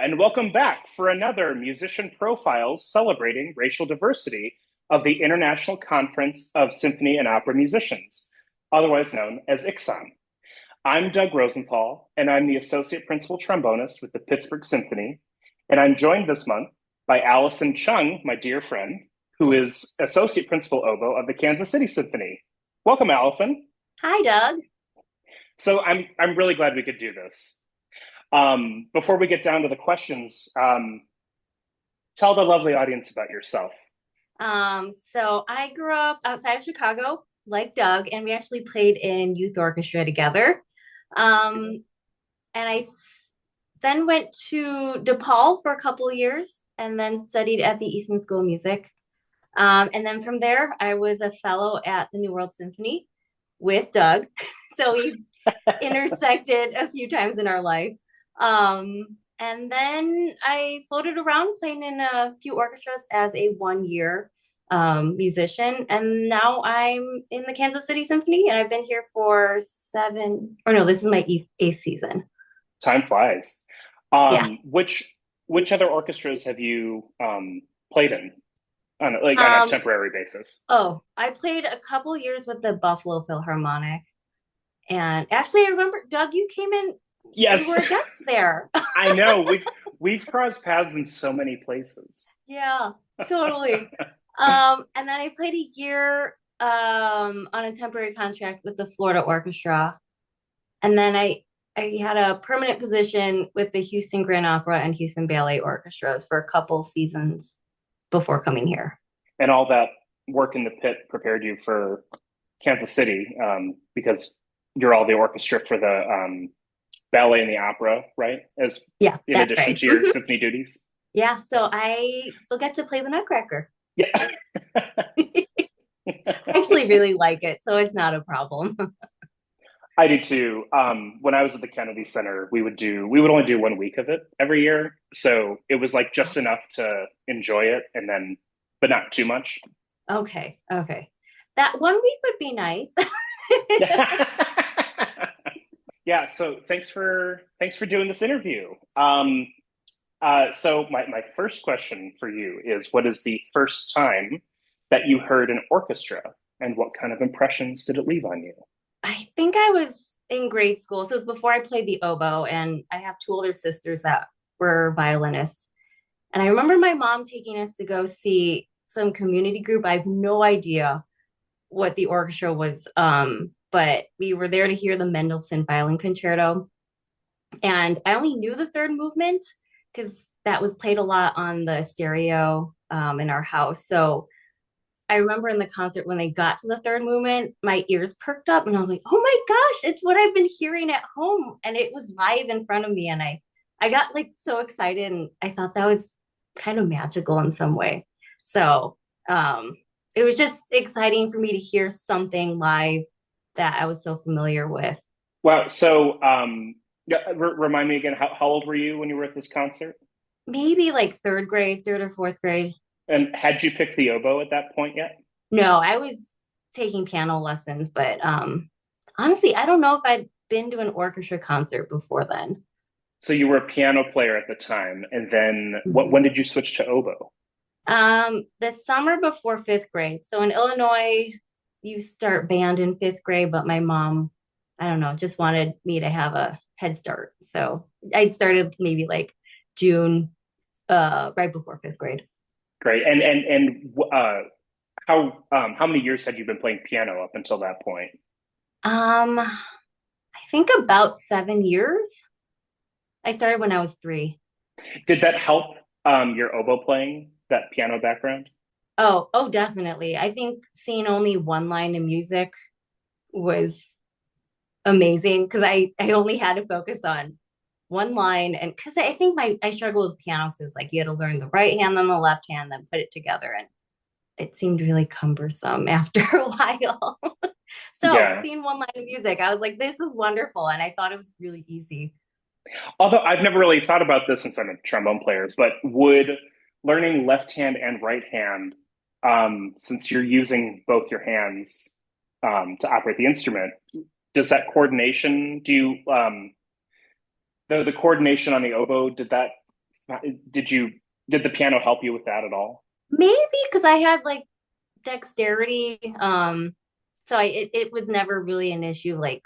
and welcome back for another Musician Profiles celebrating racial diversity of the International Conference of Symphony and Opera Musicians, otherwise known as ICSOM. I'm Doug Rosenthal, and I'm the Associate Principal Trombonist with the Pittsburgh Symphony, and I'm joined this month by Alison Chung, my dear friend, who is Associate Principal Oboe of the Kansas City Symphony. Welcome, Alison. Hi, Doug. So I'm really glad we could do this. Before we get down to the questions, tell the lovely audience about yourself. So I grew up outside of Chicago, like Doug, and we actually played in youth orchestra together. Um, and then went to DePaul for a couple of years and then studied at the Eastman School of Music. And then from there, I was a fellow at the New World Symphony with Doug. So we've intersected a few times in our life. And then I floated around playing in a few orchestras as a 1 year musician. And now I'm in the Kansas City Symphony, and I've been here for this is my eighth season. Time flies. Yeah. Which other orchestras have you played in on a temporary basis? Oh, I played a couple years with the Buffalo Philharmonic. And actually, I remember, Doug, you came in. Yes. You were a guest there. I know. We've crossed paths in so many places. Yeah, totally. And then I played a year on a temporary contract with the Florida Orchestra. And then I had a permanent position with the Houston Grand Opera and Houston Ballet Orchestras for a couple seasons before coming here. And all that work in the pit prepared you for Kansas City, because you're all the orchestra for the ballet and the opera, right? In addition right. to your symphony duties. Yeah, so I still get to play the Nutcracker. Yeah. I actually really like it, so it's not a problem. I do too. When I was at the Kennedy Center, we would only do 1 week of it every year. So it was like just enough to enjoy it but not too much. Okay. That 1 week would be nice. Yeah, so thanks for doing this interview. So my first question for you is, what is the first time that you heard an orchestra, and what kind of impressions did it leave on you? I think I was in grade school. So it was before I played the oboe, and I have two older sisters that were violinists. And I remember my mom taking us to go see some community group. I have no idea what the orchestra was, but we were there to hear the Mendelssohn Violin Concerto. And I only knew the third movement because that was played a lot on the stereo in our house. So I remember in the concert when they got to the third movement, my ears perked up and I was like, oh my gosh, it's what I've been hearing at home. And it was live in front of me. And I got like so excited, and I thought that was kind of magical in some way. So it was just exciting for me to hear something live that I was so familiar with. Wow. So remind me again, how old were you when you were at this concert? Maybe like third or fourth grade. And had you picked the oboe at that point yet? No, I was taking piano lessons, but honestly, I don't know if I'd been to an orchestra concert before then. So you were a piano player at the time, and then Mhm. when did you switch to oboe? The summer before fifth grade. So in Illinois, you start band in fifth grade, but my mom, I don't know, just wanted me to have a head start. So I started maybe like June, right before fifth grade. Great. And how many years had you been playing piano up until that point? I think about 7 years. I started when I was 3. Did that help your oboe playing, that piano background? Oh, definitely. I think seeing only one line in music was amazing because I only had to focus on one line, and because I think I struggle with piano because it's like you had to learn the right hand then the left hand, then put it together, and it seemed really cumbersome after a while. So Yeah. seeing one line of music, I was like, this is wonderful, and I thought it was really easy. Although I've never really thought about this since I'm a trombone player, but would learning left hand and right hand, since you're using both your hands to operate the instrument, does that coordination, do you the coordination on the oboe, did that Did you did the piano help you with that at all? Maybe because I had like dexterity. So it was never really an issue like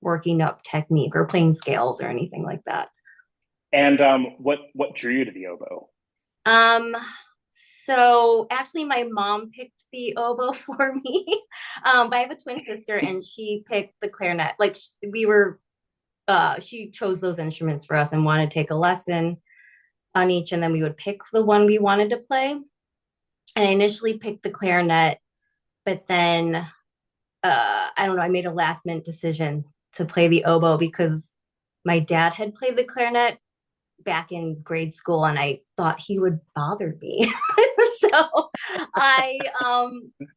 working up technique or playing scales or anything like that. And what drew you to the oboe? Um, so actually my mom picked the oboe for me. But I have a twin sister and she picked the clarinet. Like we were she chose those instruments for us and wanted to take a lesson on each and then we would pick the one we wanted to play. And I initially picked the clarinet, but then I don't know, I made a last minute decision to play the oboe because my dad had played the clarinet back in grade school and I thought he would bother me. So I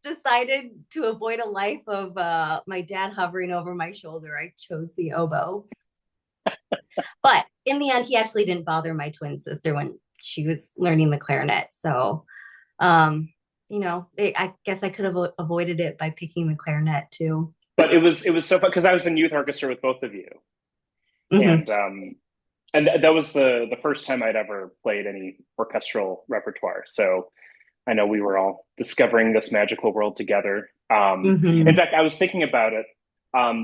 decided to avoid a life of my dad hovering over my shoulder. I chose the oboe. But in the end, he actually didn't bother my twin sister when she was learning the clarinet. So, um, I guess I could have avoided it by picking the clarinet too. But it was so fun because I was in youth orchestra with both of you, Hmm. and that was the first time I'd ever played any orchestral repertoire. So I know we were all discovering this magical world together. In Hmm. fact, I was thinking about it.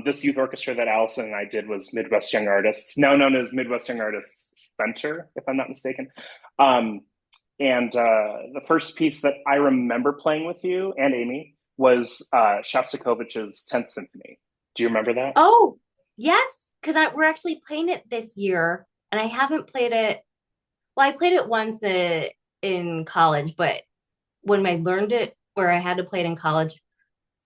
This youth orchestra that Allison and I did was Midwest Young Artists, now known as Midwest Young Artists Center, if I'm not mistaken. Um, and the first piece that I remember playing with you and Amy was Shostakovich's 10th Symphony. Do you remember that? Oh, yes, because we're actually playing it this year, and I haven't played it. Well, I played it once in college, but when I learned it, where I had to play it in college,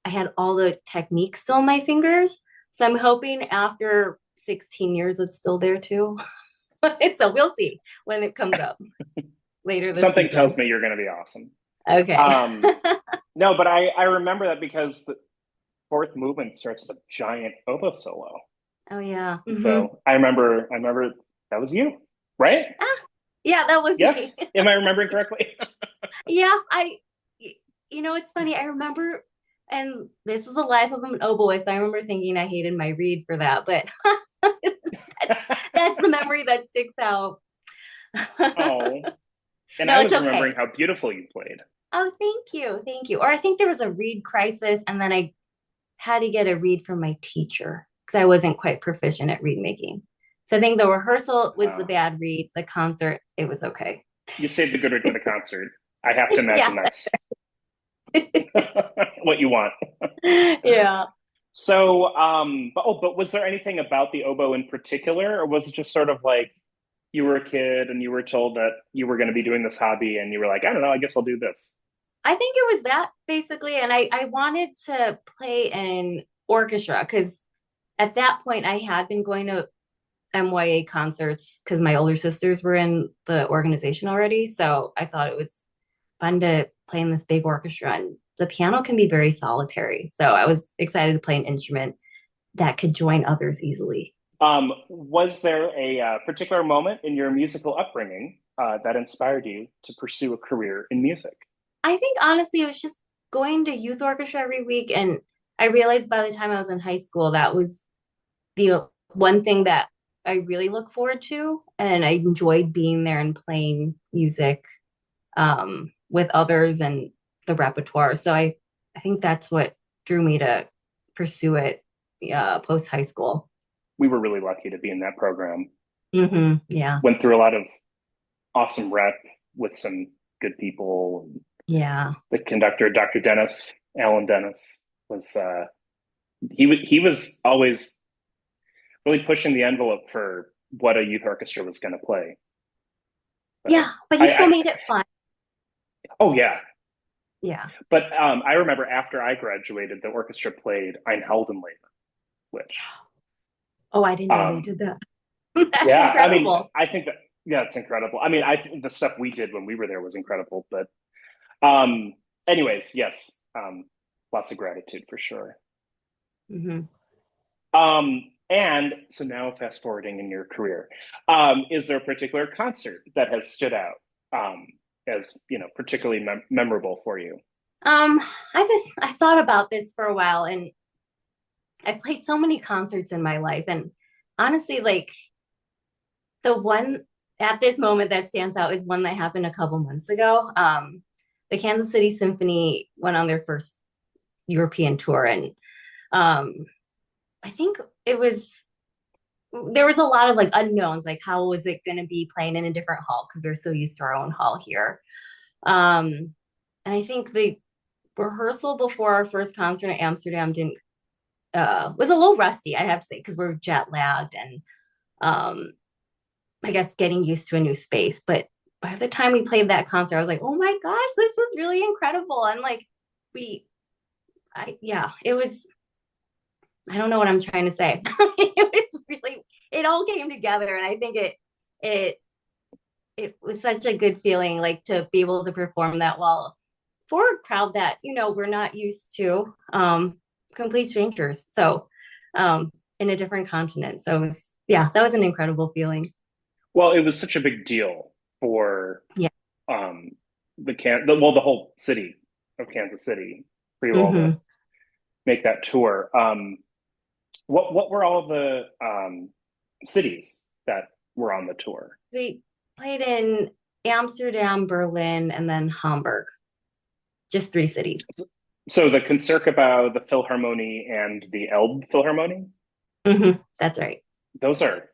I had all the techniques still in my fingers. So I'm hoping after 16 years, it's still there too. So we'll see when it comes up later this Something tells weekend. me you're going to be awesome. Okay. Um, no, but I remember that because the fourth movement starts with a giant oboe solo. Oh yeah. Hmm. So I remember that was you, right? Ah, yeah, that was me. Yes. Am I remembering correctly? Yeah, it's funny. I remember, and this is the life of an oboist, but I remember thinking I hated my reed for that, but that's, that's the memory that sticks out. Oh, and No, I it's was remembering okay. how beautiful you played. Oh, thank you. Thank you. Or I think there was a reed crisis, and then I had to get a read from my teacher because I wasn't quite proficient at reed making. So I think the rehearsal was the Uh, bad read, the concert, it was okay. you saved the good word for the concert. I have to Yeah. imagine that's what you want. Yeah. But was there anything about the oboe in particular, or was it just sort of like you were a kid and you were told that you were going to be doing this hobby, and you were like, I don't know, I guess I'll do this. I think it was that basically. And I wanted to play in orchestra because at that point I had been going to MYA concerts because my older sisters were in the organization already. So I thought it was fun to play in this big orchestra. And the piano can be very solitary. So I was excited to play an instrument that could join others easily. Was there a particular moment in your musical upbringing that inspired you to pursue a career in music? I think honestly, it was just going to youth orchestra every week. And I realized by the time I was in high school, that was the one thing that I really look forward to. And I enjoyed being there and playing music with others and the repertoire. So I think that's what drew me to pursue it post high school. We were really lucky to be in that program. Yeah. Went through a lot of awesome rep with some good people. Yeah. The conductor, Dr. Dennis, Alan Dennis, was he was always really pushing the envelope for what a youth orchestra was going to play. Yeah. So But he I, still I made it fun. oh yeah, Yeah. but I remember after I graduated, the orchestra played Ein Heldenleben, which Oh, I didn't know they um, did that. That's yeah, I mean, incredible. I think that yeah, it's incredible. I mean, I think the stuff we did when we were there was incredible. But um, anyways, yes, lots of gratitude for sure. Hmm. And so now, fast forwarding in your career, is there a particular concert that has stood out as particularly memorable for you? Um, I thought about this for a while and I've played so many concerts in my life. And honestly, like the one at this moment that stands out is one that happened a couple months ago. The Kansas City Symphony went on their first European tour, and um, I think it was there was a lot of like unknowns, like how was it going to be playing in a different hall because we're so used to our own hall here. And I think the rehearsal before our first concert in Amsterdam didn't was a little rusty, I have to say, because we're jet lagged and um, I guess getting used to a new space. But by the time we played that concert, I was like, oh my gosh, this was really incredible. And like we, yeah, it was. I don't know what I'm trying to say. It was really, it all came together, and I think it it was such a good feeling, like to be able to perform that well for a crowd that we're not used to, complete strangers. So, in a different continent. So it was, yeah, that was an incredible feeling. Well, it was such a big deal for Yeah. um, the whole city of Kansas City for you all to Hmm. make that tour. What were all the cities that were on the tour? We played in Amsterdam, Berlin, and then Hamburg. Just three cities. So the Concertgebouw, the Philharmonie, and the Elb Philharmonie, That's right. those are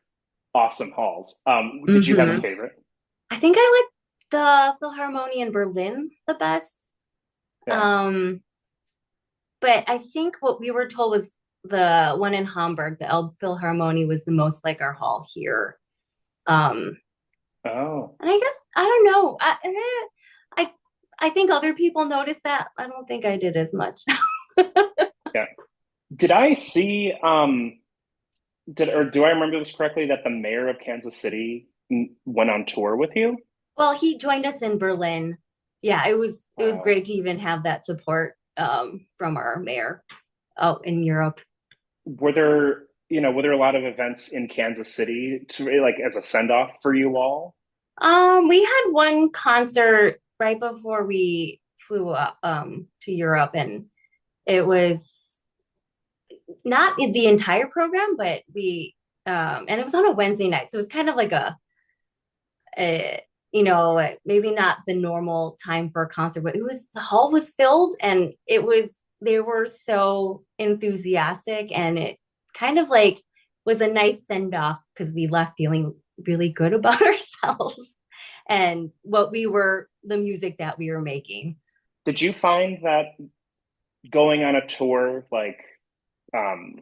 awesome halls. Did you have a Hmm. favorite? I think I like the Philharmonie in Berlin the best. Yeah. Um, but I think what we were told was the one in Hamburg, the Elb Philharmonie, was the most like our hall here. Um, Oh, and I guess I don't know. I I think other people noticed that. I don't think I did as much. yeah. Did I see did or do I remember this correctly that the mayor of Kansas City went on tour with you? Well, he joined us in Berlin. Yeah, it was Wow. great to even have that support from our mayor out in Europe. Were there a lot of events in Kansas City to like as a send off for you all? We had one concert right before we flew up to Europe, and it was not the entire program, but we and it was on a Wednesday night, so it was kind of like a maybe not the normal time for a concert, but it was the hall was filled, and it was they were so enthusiastic, and it kind of like was a nice send off because we left feeling really good about ourselves and the music that we were making. Did you find that going on a tour, like, um,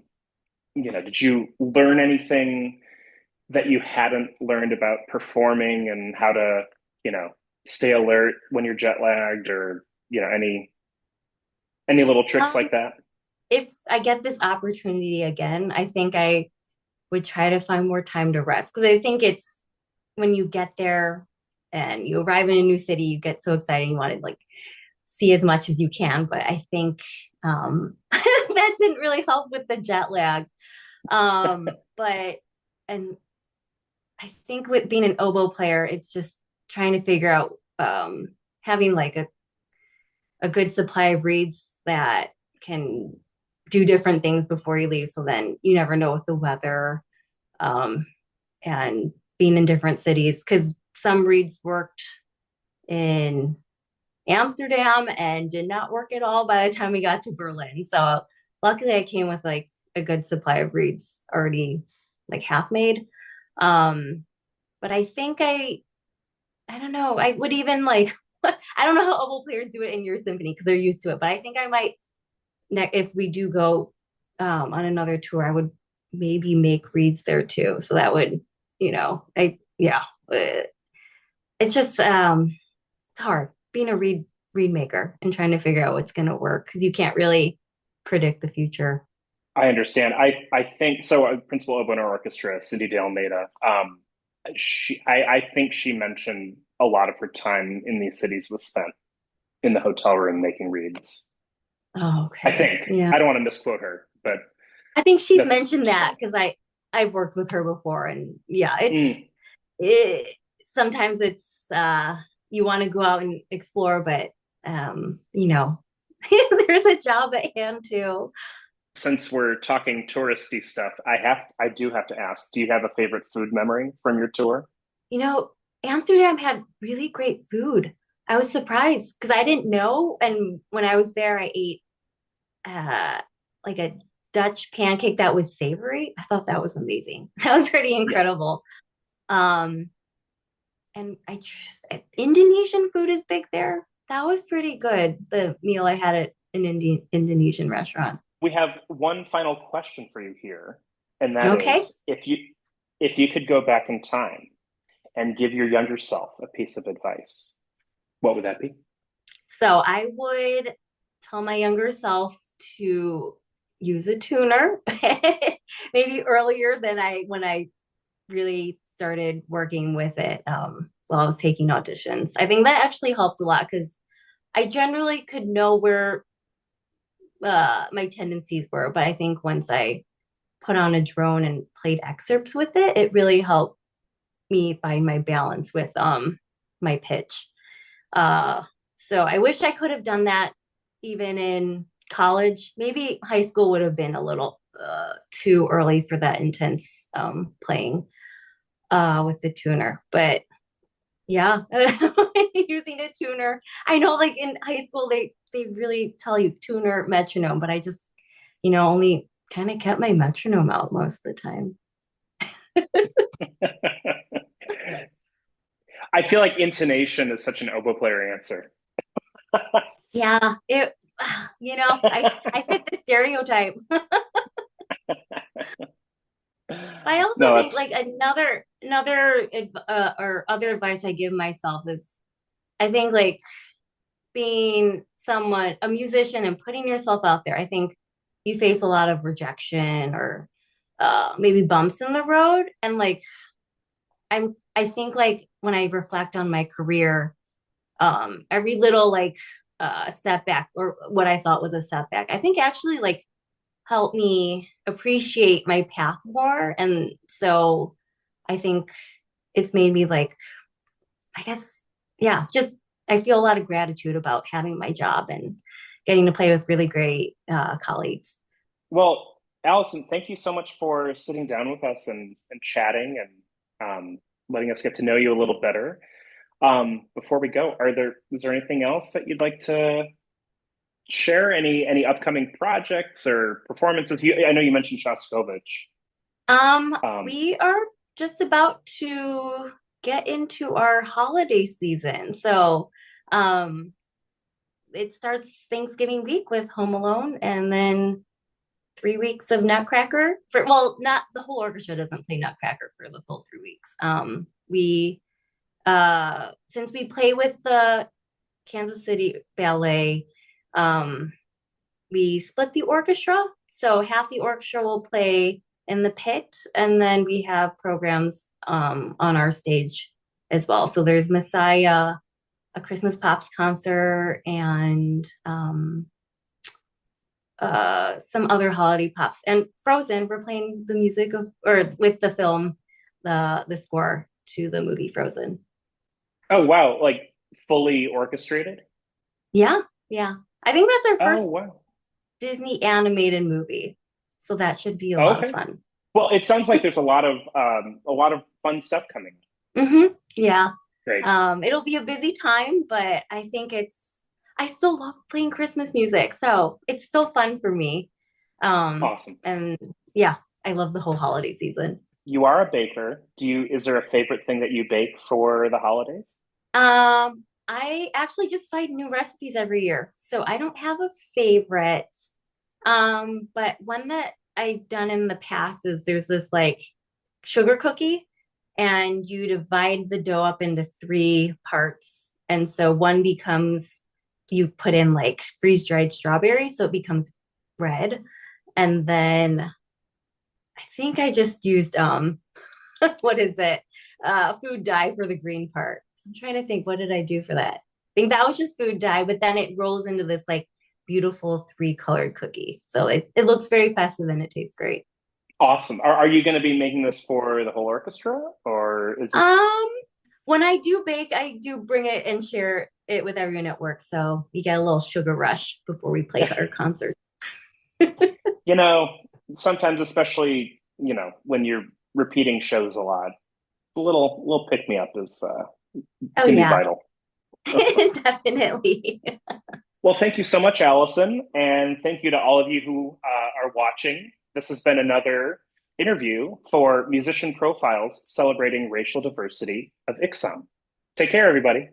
did you learn anything that you hadn't learned about performing and how to, you know, stay alert when you're jet lagged or, any little tricks Um, like that? if I get this opportunity again, I think I would try to find more time to rest because I think it's when you get there and you arrive in a new city, you get so excited, you want to like see as much as you can. But I think that didn't really help with the jet lag. But and I think with being an oboe player, it's just trying to figure out having like a good supply of reeds that can do different things before you leave. So then you never know with the weather, um, and being in different cities because some reeds worked in Amsterdam and did not work at all by the time we got to Berlin. So luckily I came with like a good supply of reeds already like half made. Um, but I don't know, I would even like I don't know how oboe players do it in your symphony because they're used to it, but I think I might if we do go on another tour, I would maybe make reads there too. So that would, I yeah, it's just it's hard being a read maker and trying to figure out what's going to work because you can't really predict the future. I understand. I think so. Principal oboe in our orchestra, Cindy De Almeida, I think she mentioned a lot of her time in these cities was spent in the hotel room making reads. Oh, I okay. think Yeah. I don't want to misquote her, but I think she's that's mentioned just that funny. because I've worked with her before, and yeah, Mm. it sometimes it's you want to go out and explore, but there's a job at hand too. Since we're talking touristy stuff, I do have to ask, do you have a favorite food memory from your tour? You know, Amsterdam had really great food. I was surprised because I didn't know. And when I was there, I ate uh like a Dutch pancake that was savory. I thought that was amazing. That was pretty Yeah. incredible. Um, and Indonesian food is big there. That was pretty good. The meal I had at an Indonesian restaurant. We have one final question for you here, and that Okay. is if you could go back in time and give your younger self a piece of advice, what would that be? So I would tell my younger self to use a tuner, maybe earlier than I when I really started working with it while I was taking auditions. I think that actually helped a lot because I generally could know where my tendencies were, but I think once I put on a drone and played excerpts with it, it really helped me find my balance with my pitch. Uh, so I wish I could have done that even in college. Maybe high school would have been a little too early for that intense playing with the tuner. But yeah, using a tuner. I know like in high school they really tell you tuner metronome, but I just, only kind of kept my metronome out most of the time. I feel like intonation is such an oboe player answer. Yeah, I fit the stereotype. But I also No, think like that's or other advice I give myself is I think like being a musician and putting yourself out there, I think you face a lot of rejection or maybe bumps in the road. And like I think like when I reflect on my career, every little like setback or what I thought was a setback, I think actually like helped me appreciate my path more. And so I think it's made me like, I guess, yeah, just I feel a lot of gratitude about having my job and getting to play with really great colleagues. well, Allison, thank you so much for sitting down with us and chatting and letting us get to know you a little better. Before we go, is there anything else that you'd like to share? Any upcoming projects or performances? I know you mentioned Shostakovich. Um, We are just about to get into our holiday season. So, um, it starts Thanksgiving week with Home Alone and then 3 weeks of Nutcracker well, not the whole orchestra doesn't play Nutcracker for the full 3 weeks. We since we play with the Kansas City Ballet, um, we split the orchestra. So half the orchestra will play in the pit, and then we have programs on our stage as well. So there's Messiah, a Christmas Pops concert, and some other holiday pops. And Frozen, we're playing the music of, or with the film, the score to the movie Frozen. oh wow, like fully orchestrated? Yeah, yeah. I think that's our Oh first wow. Disney animated movie. So that should be a Oh, lot of okay. fun. Well, it sounds like there's a lot of fun stuff coming. Yeah. Great. It'll be a busy time, but I still love playing Christmas music. So it's still fun for me. Awesome. And yeah, I love the whole holiday season. You are a baker. Is there a favorite thing that you bake for the holidays? I actually just find new recipes every year. So I don't have a favorite. But one that I've done in the past is there's this like sugar cookie, and you divide the dough up into three parts. And so one becomes you put in like freeze dried strawberries, so it becomes red. And then I think I just used what is it? Food dye for the green part. I'm trying to think, what did I do for that? I think that was just food dye, but then it rolls into this like beautiful three colored cookie. So it looks very festive and it tastes great. Awesome. Are you going to be making this for the whole orchestra, or is this? Um, when I do bake, I do bring it and share it with everyone at work. So you get a little sugar rush before we play our concert. You know, sometimes, especially when you're repeating shows a lot, a little pick me up is Oh can be yeah, vital. definitely. Well, thank you so much, Allison, and thank you to all of you who are watching. This has been another interview for Musician Profiles celebrating racial diversity of ICSOM. Take care, everybody.